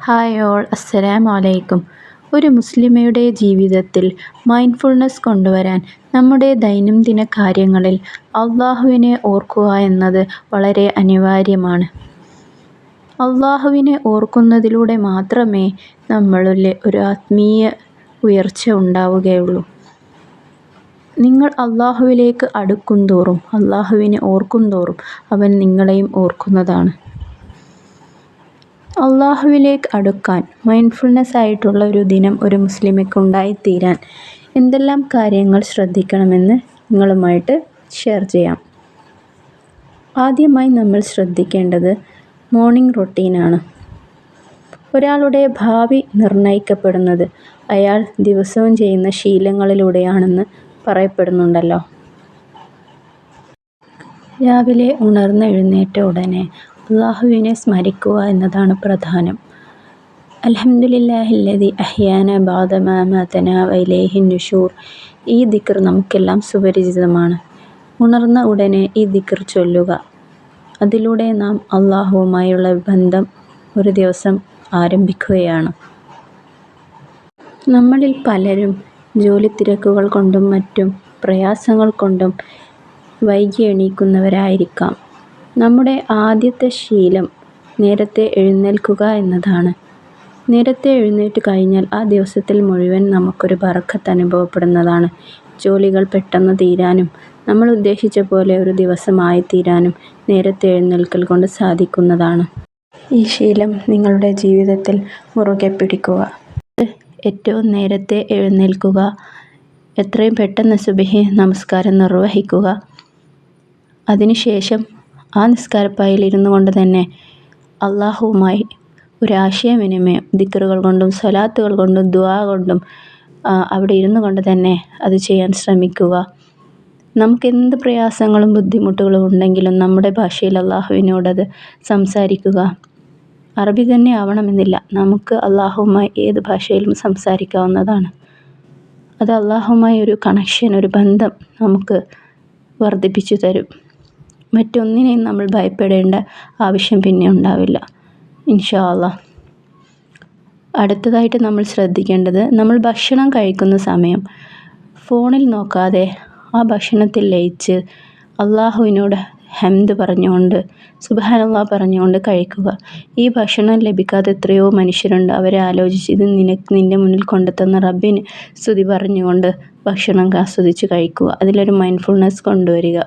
Hi all, അസ്സലാമു അലൈക്കും. ഒരു മുസ്ലിമയുടെ ജീവിതത്തിൽ മൈൻഡ്ഫുൾനെസ് കൊണ്ടുവരാൻ നമ്മുടെ ദൈനംദിന കാര്യങ്ങളിൽ അള്ളാഹുവിനെ ഓർക്കുക എന്നത് വളരെ അനിവാര്യമാണ്. അള്ളാഹുവിനെ ഓർക്കുന്നതിലൂടെ മാത്രമേ നമ്മളിൽ ഒരു ആത്മീയ ഉയർച്ച ഉണ്ടാവുകയുള്ളൂ. നിങ്ങൾ അള്ളാഹുവിലേക്ക് അടുക്കുന്തോറും, അള്ളാഹുവിനെ ഓർക്കുന്തോറും അവൻ നിങ്ങളെയും ഓർക്കുന്നതാണ്. അള്ളാഹുവിലേക്ക് അടുക്കാൻ മൈൻഡ്ഫുൾനെസ് ആയിട്ടുള്ള ഒരു ദിനം ഒരു മുസ്ലിമയ്ക്ക് ഉണ്ടായിത്തീരാൻ എന്തെല്ലാം കാര്യങ്ങൾ ശ്രദ്ധിക്കണമെന്ന് നിങ്ങളുമായിട്ട് ഷെയർ ചെയ്യാം. ആദ്യമായി നമ്മൾ ശ്രദ്ധിക്കേണ്ടത് മോർണിംഗ് റൊട്ടീനാണ്. ഒരാളുടെ ഭാവി നിർണ്ണയിക്കപ്പെടുന്നത് അയാൾ ദിവസവും ചെയ്യുന്ന ശീലങ്ങളിലൂടെയാണെന്ന് പറയപ്പെടുന്നുണ്ടല്ലോ. രാവിലെ ഉണർന്നെഴുന്നേറ്റ ഉടനെ അള്ളാഹുവിനെ സ്മരിക്കുക എന്നതാണ് പ്രധാനം. അൽഹംദുലില്ലാഹില്ലദി അഹ്യാന ബഅദ മാ അമാതന വ ഇലൈഹിൻ നുശൂർ. ഈ ദിക്ർ നമുക്കെല്ലാം സുപരിചിതമാണ്. ഉണർന്ന ഉടനെ ഈ ദിക്ർ ചൊല്ലുക. അതിലൂടെ നാം അള്ളാഹുവുമായുള്ള ബന്ധം ഒരു ദിവസം ആരംഭിക്കുകയാണ്. നമ്മളിൽ പലരും ജോലിത്തിരക്കുകൾ കൊണ്ടും മറ്റും പ്രയാസങ്ങൾ കൊണ്ടും വൈകി എണീക്കുന്നവരായിരിക്കാം. നമ്മുടെ ആദ്യത്തെ ശീലം നേരത്തെ എഴുന്നേൽക്കുക എന്നതാണ്. നേരത്തെ എഴുന്നേറ്റ് കഴിഞ്ഞാൽ ആ ദിവസത്തിൽ മുഴുവൻ നമുക്കൊരു ബറക്കത്ത് അനുഭവപ്പെടുന്നതാണ്. ജോലികൾ പെട്ടെന്ന് തീരാനും നമ്മൾ ഉദ്ദേശിച്ച പോലെ ഒരു ദിവസമായിത്തീരാനും നേരത്തെ എഴുന്നേൽക്കൽ കൊണ്ട് സാധിക്കുന്നതാണ്. ഈ ശീലം നിങ്ങളുടെ ജീവിതത്തിൽ മുറുകെ പിടിക്കുക. ഏറ്റവും നേരത്തെ എഴുന്നേൽക്കുക, എത്രയും പെട്ടെന്ന് സുബ്ഹി നമസ്കാരം നിർവഹിക്കുക. അതിനുശേഷം ആ നിസ്കാരപ്പായിൽ ഇരുന്നു കൊണ്ട് തന്നെ അള്ളാഹുവുമായി ഒരു ആശയവിനിമയം ദിക്റുകൾ കൊണ്ടും സ്വലാത്തുകൾ കൊണ്ടും ദുആ കൊണ്ടും അവിടെ ഇരുന്നു കൊണ്ട് തന്നെ അത് ചെയ്യാൻ ശ്രമിക്കുക. നമുക്കെന്ത് പ്രയാസങ്ങളും ബുദ്ധിമുട്ടുകളും ഉണ്ടെങ്കിലും നമ്മുടെ ഭാഷയിൽ അള്ളാഹുവിനോടത് സംസാരിക്കുക. അറബി തന്നെ ആവണമെന്നില്ല, നമുക്ക് അള്ളാഹുവുമായി ഏത് ഭാഷയിലും സംസാരിക്കാവുന്നതാണ്. അത് അള്ളാഹുവുമായി ഒരു കണക്ഷൻ, ഒരു ബന്ധം നമുക്ക് വർദ്ധിപ്പിച്ചു തരും. മറ്റൊന്നിനെയും നമ്മൾ ഭയപ്പെടേണ്ട ആവശ്യം പിന്നെ ഉണ്ടാവില്ല ഇൻഷാ അല്ലാഹ്. അടുത്തതായിട്ട് നമ്മൾ ശ്രദ്ധിക്കേണ്ടത്, നമ്മൾ ഭക്ഷണം കഴിക്കുന്ന സമയം ഫോണിൽ നോക്കാതെ ആ ഭക്ഷണത്തിൽ ലയിച്ച് അള്ളാഹുവിനോട് ഹംദ് പറഞ്ഞുകൊണ്ട് സുബ്ഹാനല്ലാഹ് പറഞ്ഞുകൊണ്ട് കഴിക്കുക. ഈ ഭക്ഷണം ലഭിക്കാതെ എത്രയോ മനുഷ്യരുണ്ട്. അവരെ ആലോചിച്ച് ഇത് നിന്റെ മുന്നിൽ കൊണ്ടുതന്ന റബ്ബിന് സ്തുതി പറഞ്ഞുകൊണ്ട് ഭക്ഷണം ആസ്വദിച്ച് കഴിക്കുക. അതിലൊരു മൈൻഡ്ഫുൾനെസ് കൊണ്ടുവരിക.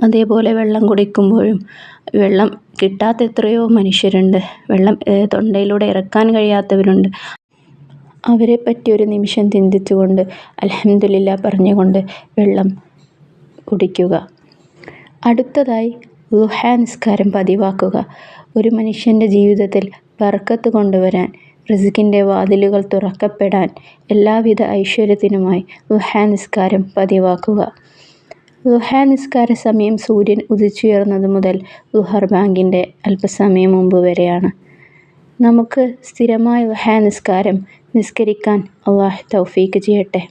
അതേപോലെ വെള്ളം കുടിക്കുമ്പോഴും വെള്ളം കിട്ടാത്ത എത്രയോ മനുഷ്യരുണ്ട്. വെള്ളം തൊണ്ടയിലൂടെ ഇറക്കാൻ കഴിയാത്തവരുണ്ട്. അവരെ പറ്റി ഒരു നിമിഷം ചിന്തിച്ചുകൊണ്ട് അൽഹംദുലില്ലാ പറഞ്ഞുകൊണ്ട് വെള്ളം കുടിക്കുക. അടുത്തതായി ളുഹാ നിസ്കാരം പതിവാക്കുക. ഒരു മനുഷ്യൻ്റെ ജീവിതത്തിൽ ബർക്കത്ത് കൊണ്ടുവരാൻ, റിസ്കിൻ്റെ വാതിലുകൾ തുറക്കപ്പെടാൻ, എല്ലാവിധ ഐശ്വര്യത്തിനുമായി ളുഹാ നിസ്കാരം പതിവാക്കുക. ളുഹാ നിസ്കാര സമയം സൂര്യൻ ഉദിച്ചുയർന്നത് മുതൽ ളുഹർ ബാങ്കിൻ്റെ അല്പസമയം മുമ്പ് വരെയാണ്. നമുക്ക് സ്ഥിരമായ ളുഹാ നിസ്കാരം നിസ്കരിക്കാൻ അള്ളാഹു തൗഫീക്ക് ചെയ്യട്ടെ.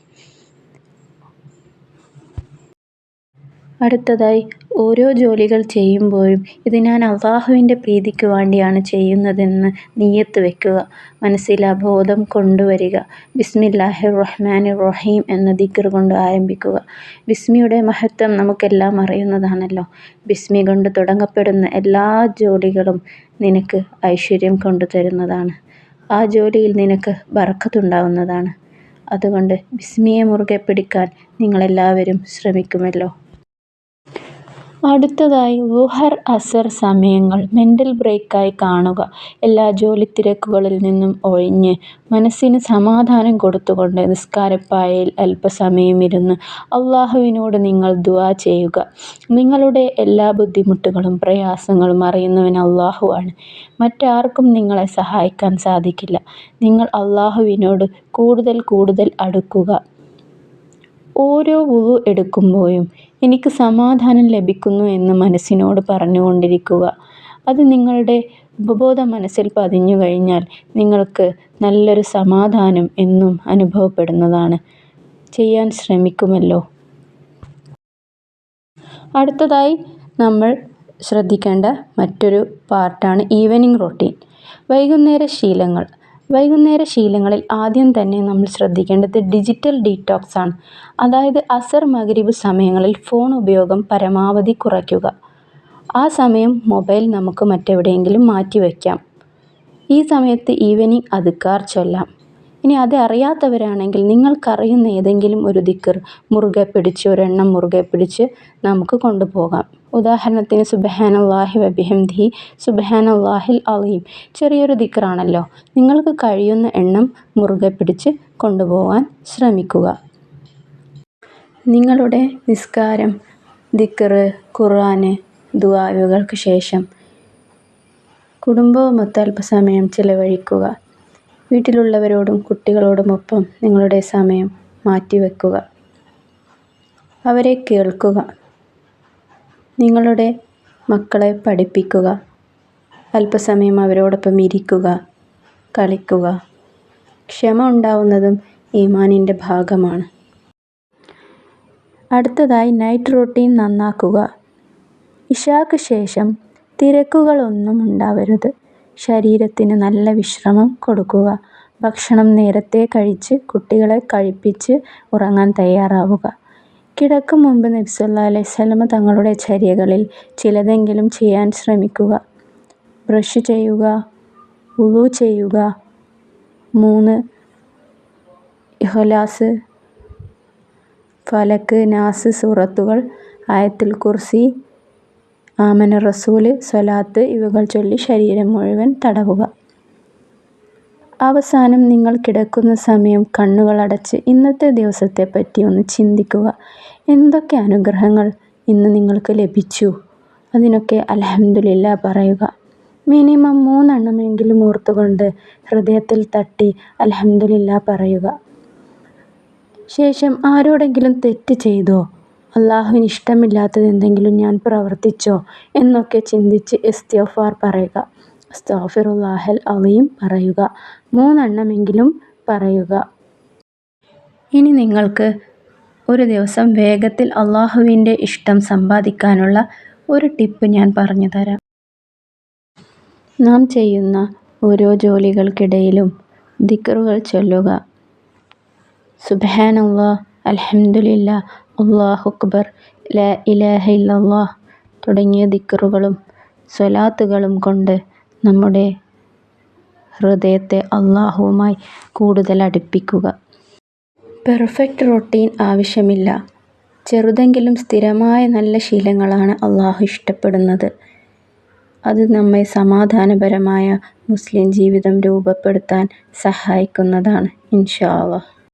അടുത്തതായി ഓരോ ജോലികൾ ചെയ്യുമ്പോഴും ഇത് ഞാൻ അള്ളാഹുവിൻ്റെ പ്രീതിക്ക് വേണ്ടിയാണ് ചെയ്യുന്നതെന്ന് നിയ്യത്ത് വെക്കുക. മനസ്സിൽ ആ ബോധം കൊണ്ടുവരിക. ബിസ്മില്ലാഹിർ റഹ്മാനിർ റഹീം എന്ന ദിക്ർ കൊണ്ട് ആരംഭിക്കുക. ബിസ്മിയുടെ മഹത്വം നമുക്കെല്ലാം അറിയുന്നതാണല്ലോ. ബിസ്മി കൊണ്ട് തുടങ്ങപ്പെടുന്ന എല്ലാ ജോലികളും നിനക്ക് ഐശ്വര്യം കൊണ്ടുതരുന്നതാണ്. ആ ജോലിയിൽ നിനക്ക് ബറക്കത്തുണ്ടാവുന്നതാണ്. അതുകൊണ്ട് ബിസ്മിയെ മുറുകെ പിടിക്കാൻ നിങ്ങളെല്ലാവരും ശ്രമിക്കുമല്ലോ. അടുത്തതായി ളുഹർ അസർ സമയങ്ങൾ മെൻ്റൽ ബ്രേക്കായി കാണുക. എല്ലാ ജോലിത്തിരക്കുകളിൽ നിന്നും ഒഴിഞ്ഞ് മനസ്സിന് സമാധാനം കൊടുത്തുകൊണ്ട് നിസ്കാരപ്പായയിൽ അല്പസമയം ഇരുന്ന് അള്ളാഹുവിനോട് നിങ്ങൾ ദുആ ചെയ്യുക. നിങ്ങളുടെ എല്ലാ ബുദ്ധിമുട്ടുകളും പ്രയാസങ്ങളും അറിയുന്നവൻ അള്ളാഹുവാണ്. മറ്റാർക്കും നിങ്ങളെ സഹായിക്കാൻ സാധിക്കില്ല. നിങ്ങൾ അള്ളാഹുവിനോട് കൂടുതൽ കൂടുതൽ അടുക്കുക. ഓരോ വുളു എടുക്കുമ്പോഴും എനിക്ക് സമാധാനം ലഭിക്കുന്നു എന്ന് മനസ്സിനോട് പറഞ്ഞുകൊണ്ടിരിക്കുക. അത് നിങ്ങളുടെ ഉപബോധ മനസ്സിൽ പതിഞ്ഞു കഴിഞ്ഞാൽ നിങ്ങൾക്ക് നല്ലൊരു സമാധാനം എന്നും അനുഭവപ്പെടുന്നതാണ്. ചെയ്യാൻ ശ്രമിക്കുമല്ലോ. അടുത്തതായി നമ്മൾ ശ്രദ്ധിക്കേണ്ട മറ്റൊരു പാർട്ടാണ് ഈവനിങ് റൊട്ടീൻ. വൈകുന്നേര ശീലങ്ങൾ. വൈകുന്നേര ശീലങ്ങളിൽ ആദ്യം തന്നെ നമ്മൾ ശ്രദ്ധിക്കേണ്ടത് ഡിജിറ്റൽ ഡീറ്റോക്സ് ആണ്. അതായത് അസർ മഗ്രിബ് സമയങ്ങളിൽ ഫോൺ ഉപയോഗം പരമാവധി കുറയ്ക്കുക. ആ സമയം മൊബൈൽ നമുക്ക് മറ്റെവിടെയെങ്കിലും മാറ്റിവെക്കാം. ഈ സമയത്ത് ഈവനിംഗ് അദ്കാർ ചൊല്ലാം. ഇനി അത് അറിയാത്തവരാണെങ്കിൽ നിങ്ങൾക്കറിയുന്ന ഏതെങ്കിലും ഒരു ദിക്ർ മുറുകെ പിടിച്ച് ഒരെണ്ണം മുറുകെ പിടിച്ച് നമുക്ക് കൊണ്ടുപോകാം. ഉദാഹരണത്തിന് സുബ്ഹാനല്ലാഹി വബിഹംദിഹി സുബ്ഹാനല്ലാഹിൽ അലീം ചെറിയൊരു ദിക്റാണല്ലോ. നിങ്ങൾക്ക് കഴിയുന്ന എണ്ണം മുറുകെ പിടിച്ച് കൊണ്ടുപോകാൻ ശ്രമിക്കുക. നിങ്ങളുടെ നിസ്കാരം, ദിക്ർ, ഖുർആൻ, ദുആകൾക്ക് ശേഷം കുടുംബവുമൊത്ത് അല്പസമയം ചിലവഴിക്കുക. വീട്ടിലുള്ളവരോടും കുട്ടികളോടുമൊപ്പം നിങ്ങളുടെ സമയം മാറ്റിവെക്കുക. അവരെ കേൾക്കുക. നിങ്ങളുടെ മക്കളെ പഠിപ്പിക്കുക. അല്പസമയം അവരോടൊപ്പം ഇരിക്കുക, കളിക്കുക. ക്ഷമ ഉണ്ടാവുന്നതും ഈമാനിൻ്റെ ഭാഗമാണ്. അടുത്തതായി നൈറ്റ് റൂട്ടീൻ നന്നാക്കുക. ഇശാക്ക് ശേഷം തിരക്കുകളൊന്നും ഉണ്ടാവരുത്. ശരീരത്തിന് നല്ല വിശ്രമം കൊടുക്കുക. ഭക്ഷണം നേരത്തെ കഴിച്ച് കുട്ടികളെ കഴിപ്പിച്ച് ഉറങ്ങാൻ തയ്യാറാവുക. കിടക്കും മുമ്പ് നബി സല്ലല്ലാഹു അലൈഹി വസല്ലമ തങ്ങളുടെ ചര്യകളിൽ ചിലതെങ്കിലും ചെയ്യാൻ ശ്രമിക്കുക. ബ്രഷ് ചെയ്യുക, വുളു ചെയ്യുക, 3 ഇഖ്ലാസ്, ഫലക്ക്, നാസ് സൂറത്തുകൾ, ആയത്തുൽ കുർസി, ആമന റസൂൽ, സ്വലാത്ത് ഇവകൾ ചൊല്ലി ശരീരം മുഴുവൻ തടവുക. അവസാനം നിങ്ങൾ കിടക്കുന്ന സമയം കണ്ണുകളടച്ച് ഇന്നത്തെ ദിവസത്തെപ്പറ്റി ഒന്ന് ചിന്തിക്കുക. എന്തൊക്കെ അനുഗ്രഹങ്ങൾ ഇന്ന് നിങ്ങൾക്ക് ലഭിച്ചു, അതിനൊക്കെ അൽഹംദുലില്ലാ പറയുക. മിനിമം 3 എണ്ണമെങ്കിലും ഓർത്തുകൊണ്ട് ഹൃദയത്തിൽ തട്ടി അൽഹംദുലില്ലാ പറയുക. ശേഷം ആരോടെങ്കിലും തെറ്റ് ചെയ്തോ, അല്ലാഹുവിന് ഇഷ്ടമില്ലാത്തത് എന്തെങ്കിലും ഞാൻ പ്രവർത്തിച്ചോ എന്നൊക്കെ ചിന്തിച്ച് ഇസ്തിഗ്ഫാർ പറയുക. അസ്തഗ്ഫിറുല്ലാഹൽ അലീം പറയുക. 3 എണ്ണമെങ്കിലും പറയുക. ഇനി നിങ്ങൾക്ക് ഒരു ദിവസം വേഗത്തിൽ അല്ലാഹുവിൻ്റെ ഇഷ്ടം സമ്പാദിക്കാനുള്ള ഒരു ടിപ്പ് ഞാൻ പറഞ്ഞു തരാം. നാം ചെയ്യുന്ന ഓരോ ജോലികൾക്കിടയിലും ദിക്റുകൾ ചൊല്ലുക. സുബ്ഹാനല്ലാഹ്, അൽഹംദുലില്ലാഹ്, അല്ലാഹു അക്ബർ, ലാ ഇലാഹ ഇല്ലല്ലാഹ് തുടങ്ങിയ ദിക്റുകളും സ്വലാത്തുകളും കൊണ്ട് നമ്മുടെ ഹൃദയത്തെ അല്ലാഹുവുമായി കൂടുതൽ അടുപ്പിക്കുക. പെർഫെക്റ്റ് റൊട്ടീൻ ആവശ്യമില്ല. ചെറുതെങ്കിലും സ്ഥിരമായ നല്ല ശീലങ്ങളാണ് അല്ലാഹു ഇഷ്ടപ്പെടുന്നത്. അത് നമ്മെ സമാധാനപരമായ മുസ്ലിം ജീവിതം രൂപപ്പെടുത്താൻ സഹായിക്കുന്നതാണ്. ഇൻഷാ അല്ലാഹ്.